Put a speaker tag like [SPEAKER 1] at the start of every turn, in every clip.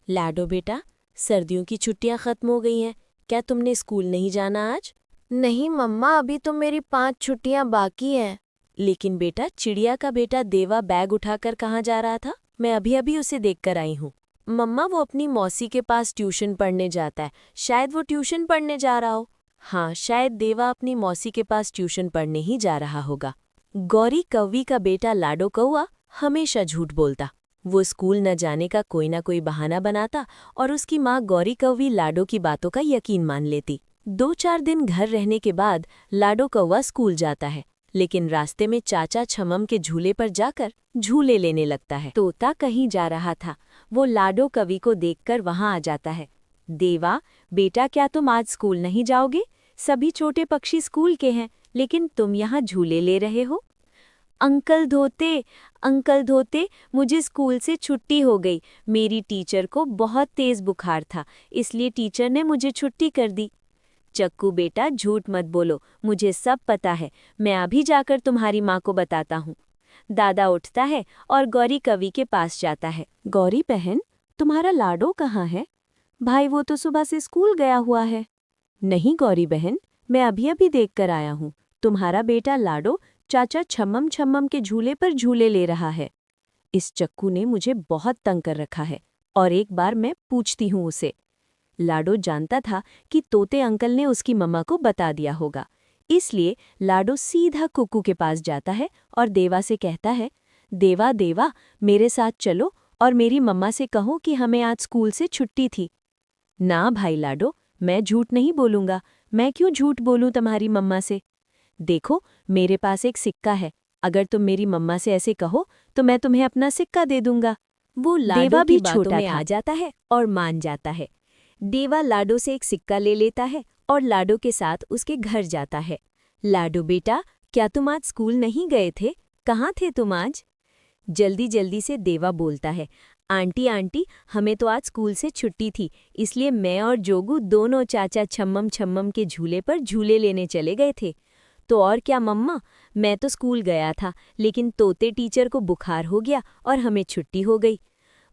[SPEAKER 1] लाडो बेटा, सर्दियों की छुट्टियां खत्म हो गई हैं। क्या तुमने स्कूल नहीं जाना आज?
[SPEAKER 2] नहीं मम्मा, अभी तो मेरी 5 छुट्टियां बाकी हैं।
[SPEAKER 1] लेकिन बेटा, चिड़िया का बेटा देवा बैग उठाकर कहाँ जा रहा था? मैं अभी अभी उसे देखकर आई हूँ। मम्मा, वो अपनी मौसी के पास ट्यूशन पढ़ने जाता है। शायद वो ट्यूशन पढ़ने जा रहा हो। हाँ, शायद देवा अपनी मौसी के पास ट्यूशन पढ़ने ही जा रहा होगा। गौरी कौवी का बेटा लाडो कौआ हमेशा झूठ बोलता। वो स्कूल न जाने का कोई ना कोई बहाना बनाता और उसकी माँ गौरी कौवी लाडो की बातों का यकीन मान लेती। 2-4 दिन घर रहने के बाद लाडो कौवा स्कूल जाता है, लेकिन रास्ते में चाचा छमम के झूले पर जाकर झूले लेने लगता है। तोता कहीं जा रहा था। वो लाडो कवि को देखकर वहां आ जाता है। देवा बेटा, क्या तुम आज स्कूल नहीं जाओगे? सभी छोटे पक्षी स्कूल के हैं, लेकिन तुम यहाँ झूले ले रहे हो। अंकल धोते, मुझे स्कूल से छुट्टी हो गई। मेरी टीचर को बहुत तेज बुखार था, इसलिए टीचर ने मुझे छुट्टी कर दी। चक्कू बेटा, झूठ मत बोलो, मुझे सब पता है। मैं अभी जाकर तुम्हारी माँ को बताता हूँ। दादा उठता है और गौरी कवि के पास जाता है। गौरी बहन, तुम्हारा लाडो कहाँ है? भाई, वो तो सुबह से स्कूल गया हुआ है। नहीं गौरी बहन, मैं अभी अभी देखकर आया हूँ। तुम्हारा बेटा लाडो चाचा छम्मम छम्मम के झूले पर झूले ले रहा है। इस चक्कू ने मुझे बहुत तंग कर रखा है, और एक बार मैं पूछती हूँ उसे। लाडो जानता था कि तोते अंकल ने उसकी मम्मा को बता दिया होगा, इसलिए लाडो सीधा कुकू के पास जाता है और देवा से कहता है, देवा देवा, मेरे साथ चलो और मेरी मम्मा से कहो कि हमें आज स्कूल से छुट्टी थी। ना भाई लाडो, मैं झूठ नहीं बोलूंगा। मैं क्यों झूठ बोलूं तुम्हारी मम्मा से? देखो, मेरे पास एक सिक्का है। अगर तुम मेरी मम्मा से ऐसे कहो तो मैं तुम्हें अपना सिक्का दे दूंगा। वो लाडो भी छोटा में आ जाता है और मान जाता है। देवा लाडो से एक सिक्का ले लेता है और लाडो के साथ उसके घर जाता है। लाडो बेटा, क्या तुम आज स्कूल नहीं गए थे? कहाँ थे तुम आज? जल्दी जल्दी से देवा बोलता है, आंटी आंटी, हमें तो आज स्कूल से छुट्टी थी, इसलिए मैं और जोगू दोनों चाचा छम्मम छम्मम के झूले पर झूले लेने चले गए थे। तो और क्या मम्मा, मैं तो स्कूल गया था, लेकिन तोते टीचर को बुखार हो गया और हमें छुट्टी हो गई।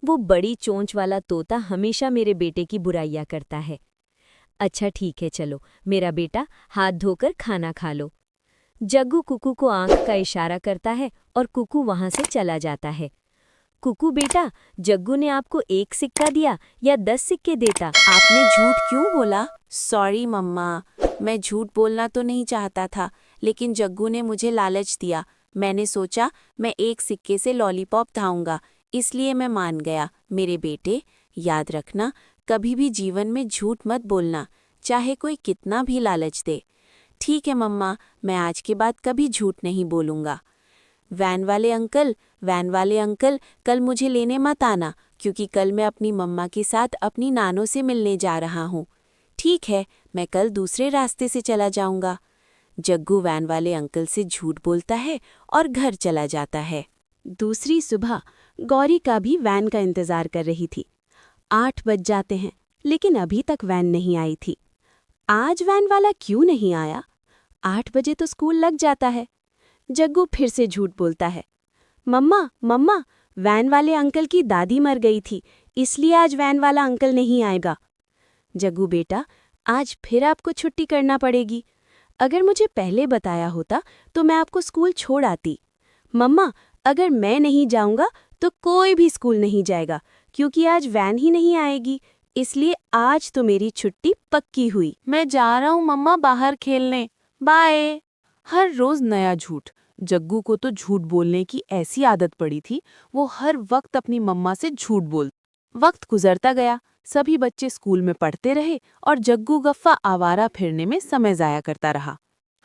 [SPEAKER 1] वो बड़ी चोंच वाला तोता हमेशा मेरे बेटे की बुराइयां करता है। अच्छा ठीक है, चलो मेरा बेटा, हाथ धोकर खाना खा लो। जग्गू कुकू को आंख का इशारा करता है और कुकू वहां से चला जाता है। कुकू बेटा, जग्गू ने आपको 1 सिक्का दिया या 10 सिक्के देता?
[SPEAKER 3] आपने झूठ क्यों बोला? सॉरी मम्मा, मैं झूठ बोलना तो नहीं चाहता था, लेकिन जग्गू ने मुझे लालच दिया। मैंने सोचा मैं 1 सिक्के से लॉलीपॉप खाऊंगा, इसलिए मैं मान गया। मेरे बेटे, याद रखना, कभी भी जीवन में झूठ मत बोलना, चाहे कोई कितना भी लालच दे। ठीक है मम्मा, मैं आज के बाद कभी झूठ नहीं बोलूँगा। वैन वाले अंकल, कल मुझे लेने मत आना, क्योंकि कल मैं अपनी मम्मा के साथ अपनी नानों से मिलने जा रहा हूँ। ठीक है, मैं कल दूसरे रास्ते से चला जाऊँगा। जग्गू वैन वाले अंकल से झूठ बोलता है और घर चला जाता है। दूसरी सुबह गौरी का भी वैन का इंतज़ार कर रही थी। 8 बज जाते हैं, लेकिन अभी तक वैन नहीं आई थी। आज वैन वाला क्यों नहीं आया? 8 बजे तो स्कूल लग जाता है। जग्गू फिर से झूठ बोलता है, मम्मा, वैन वाले अंकल की दादी मर गई थी, इसलिए आज वैन वाला अंकल नहीं आएगा। जग्गू बेटा, आज फिर आपको छुट्टी करना पड़ेगी। अगर मुझे पहले बताया होता तो मैं आपको स्कूल छोड़ आती। मम्मा, अगर मैं नहीं जाऊंगा तो कोई भी स्कूल नहीं जाएगा, क्योंकि आज वैन ही नहीं आएगी, इसलिए आज तो मेरी छुट्टी पक्की हुई।
[SPEAKER 2] मैं जा रहा हूँ मम्मा, बाहर खेलने। बाय।
[SPEAKER 3] हर रोज नया झूठ। जग्गू को तो झूठ बोलने की ऐसी आदत पड़ी थी, वो हर वक्त अपनी मम्मा से झूठ बोल। वक्त गुजरता गया, सभी बच्चे स्कूल में पढ़ते रहे और जग्गू गफ्फा आवारा फिरने में समय जाया करता रहा।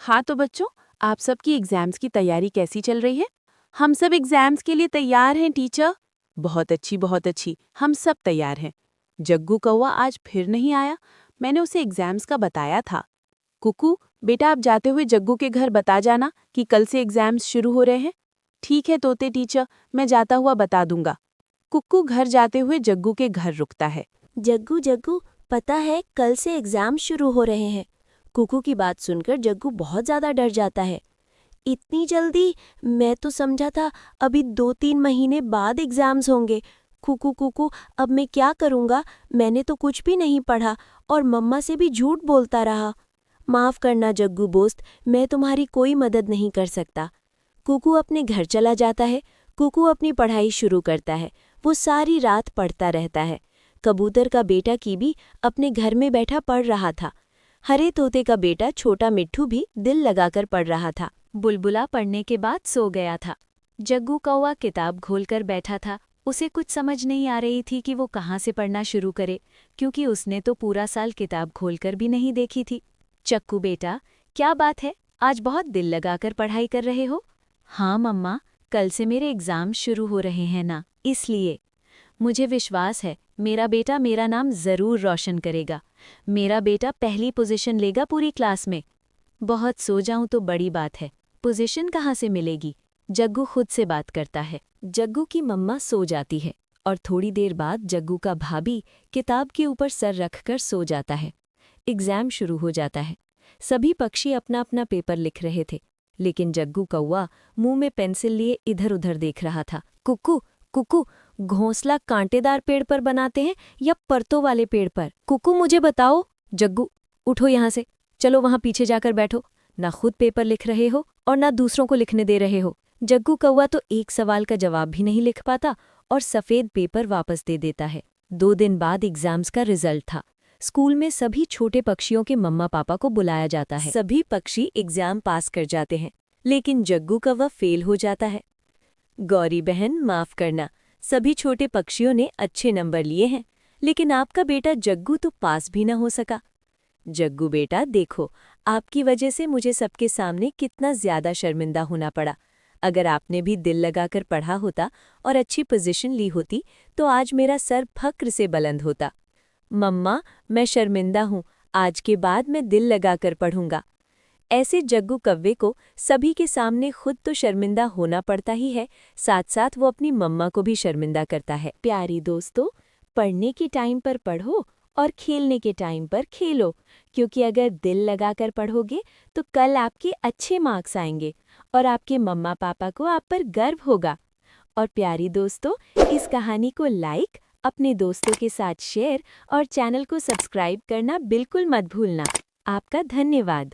[SPEAKER 3] हाँ तो बच्चों, आप सबकी एग्जाम्स की तैयारी कैसी चल रही है? हम सब एग्जाम्स के लिए तैयार हैं टीचर। बहुत अच्छी, हम सब तैयार हैं। जग्गू कौवा आज फिर नहीं आया, मैंने उसे एग्जाम्स का बताया था। कुकू बेटा, आप जाते हुए जग्गू के घर बता जाना कि कल से एग्जाम्स शुरू हो रहे हैं। ठीक है तोते टीचर, मैं जाता हुआ बता दूंगा। कुक्कू घर जाते हुए जग्गू के घर रुकता है।
[SPEAKER 1] जग्गू, पता है कल से एग्जाम शुरू हो रहे हैं। कुकू की बात सुनकर जग्गू बहुत ज्यादा डर जाता है। इतनी जल्दी? मैं तो समझा था अभी 2-3 महीने बाद एग्जाम्स होंगे।
[SPEAKER 3] कुकू कुकू, अब मैं क्या करूँगा? मैंने तो कुछ भी नहीं पढ़ा और मम्मा से भी झूठ बोलता रहा। माफ़ करना जग्गू दोस्त, मैं तुम्हारी कोई मदद नहीं कर सकता। कुकू अपने घर चला जाता है। कुकू अपनी पढ़ाई शुरू करता है। वो सारी रात पढ़ता रहता है। कबूतर का बेटा कीबी अपने घर में बैठा पढ़ रहा था। हरे तोते का बेटा छोटा मिट्ठू भी दिल लगाकर पढ़ रहा था।
[SPEAKER 1] बुलबुला पढ़ने के बाद सो गया था। जग्गू कौवा किताब खोलकर बैठा था। उसे कुछ समझ नहीं आ रही थी कि वो कहाँ से पढ़ना शुरू करे, क्योंकि उसने तो पूरा साल किताब खोलकर भी नहीं देखी थी। चक्कू बेटा, क्या बात है, आज बहुत दिल लगाकर पढ़ाई कर रहे हो? हाँ मम्मा, कल से मेरे एग्ज़ाम शुरू हो रहे हैं ना, इसलिए। मुझे विश्वास है मेरा बेटा मेरा नाम ज़रूर रोशन करेगा। मेरा बेटा पहली पोजीशन लेगा पूरी क्लास में। बहुत सो जाऊं तो बड़ी बात है, पोजीशन कहाँ से मिलेगी? जग्गू खुद से बात करता है। जग्गू की मम्मा सो जाती है और थोड़ी देर बाद जग्गू का भाभी किताब के ऊपर सर रखकर सो जाता है। एग्ज़ाम शुरू हो जाता है। सभी पक्षी अपना अपना पेपर लिख रहे थे, लेकिन जग्गू कौवा मुंह में पेंसिल लिए इधर उधर देख रहा था। कुकू कुकू, घोंसला कांटेदार पेड़ पर बनाते हैं या परतों वाले पेड़ पर? कुकू मुझे बताओ। जग्गू, उठो यहाँ से, चलो वहाँ पीछे जाकर बैठो। ना खुद पेपर लिख रहे हो और ना दूसरों को लिखने दे रहे हो। जग्गू कौवा तो एक सवाल का जवाब भी नहीं लिख पाता और सफ़ेद पेपर वापस दे देता है। 2 दिन बाद एग्ज़ाम्स का रिजल्ट था। स्कूल में सभी छोटे पक्षियों के मम्मा पापा को बुलाया जाता है। सभी पक्षी एग्ज़ाम पास कर जाते हैं, लेकिन जग्गू कौवा फेल हो जाता है। गौरी बहन, माफ़ करना, सभी छोटे पक्षियों ने अच्छे नंबर लिए हैं, लेकिन आपका बेटा जग्गू तो पास भी न हो सका। जग्गू बेटा देखो, आपकी वजह से मुझे सबके सामने कितना ज़्यादा शर्मिंदा होना पड़ा। अगर आपने भी दिल लगाकर पढ़ा होता और अच्छी पोजीशन ली होती तो आज मेरा सर फक्र से बुलंद होता। मम्मा, मैं शर्मिंदा हूँ, आज के बाद मैं दिल लगाकर पढ़ूंगा। ऐसे जग्गू कव्वे को सभी के सामने खुद तो शर्मिंदा होना पड़ता ही है, साथ साथ वो अपनी मम्मा को भी शर्मिंदा करता है। प्यारी दोस्तों, पढ़ने के टाइम पर पढ़ो और खेलने के टाइम पर खेलो, क्योंकि अगर दिल लगाकर पढ़ोगे तो कल आपके अच्छे मार्क्स आएंगे और आपके मम्मा पापा को आप पर गर्व होगा। और प्यारी दोस्तों, इस कहानी को लाइक, अपने दोस्तों के साथ शेयर और चैनल को सब्सक्राइब करना बिल्कुल मत भूलना। आपका धन्यवाद।